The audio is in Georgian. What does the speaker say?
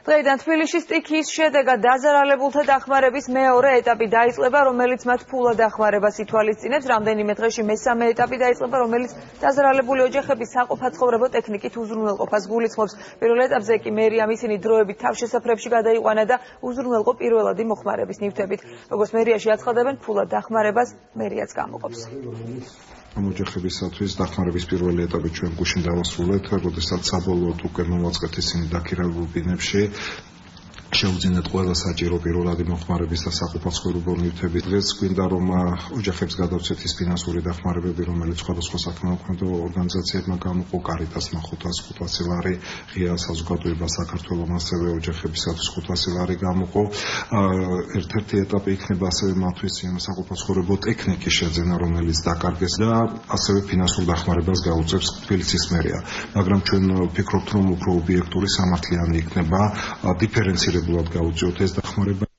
დღეიდან თბილისში სტიქიის შედეგად დაზარალებულთა დახმარების მეორე ეტაპი დაიწყება, რომელიც მათ ფულად დახმარებას ითვალისწინებს. რამდენიმე დღეში მესამე ეტაპი დაიწყება, რომელიც დაზარალებული ოჯახების საყოფაცხოვრებო ტექნიკით უზრუნველყოფას გულისხმობს. პირველ ეტაპზე კი მერიამ ისინი დროებით თავშესაფრებში გადაიყვანა და უზრუნველყო პირველადი მოხმარების ნივთებით. როგორც მერიაში აცხადებენ, ფულად დახმარებას მერიაც გამოყოფს. ამ ოჯახებისათვის დახმარების პირველი ეტაპი ჩვენ გუშინ დავასრულეთ, როდესაც საბოლოოდ უკვე მოვაწყეთ ისინი დაქირავებულ ბინებში. შეუძინეთ ყველა საჭირო პირველადი მოხმარების და საყოფაცხოვრებო ნივთები. დღეს გვინდა რომ ოჯახებს გადავცეთ ის ფინანსური დახმარებები, რომელიც სხვადასხვა საკმაოქმედო ორგანიზაციებმა გამოყო, კარიტასმა 500 ლარი, ღია საზოგადოება საქართველოს ასევე ოჯახებისათვის 500 ლარი გამოყო. ერთ-ერთი ეტაპი იქნება ასევე მათთვის საყოფაცხოვრებო ტექნიკის შეძენა, რომელიც დაკარგეს და ასევე ფინანსურ დახმარებას გაუწევს თბილისის მერია. მაგრამ ჩვენ ვფიქრობთ, რომ უფრო ობიექტური სამართლიანი იქნება დიფერენცირებული გაუწიოთ ეს დახმარება.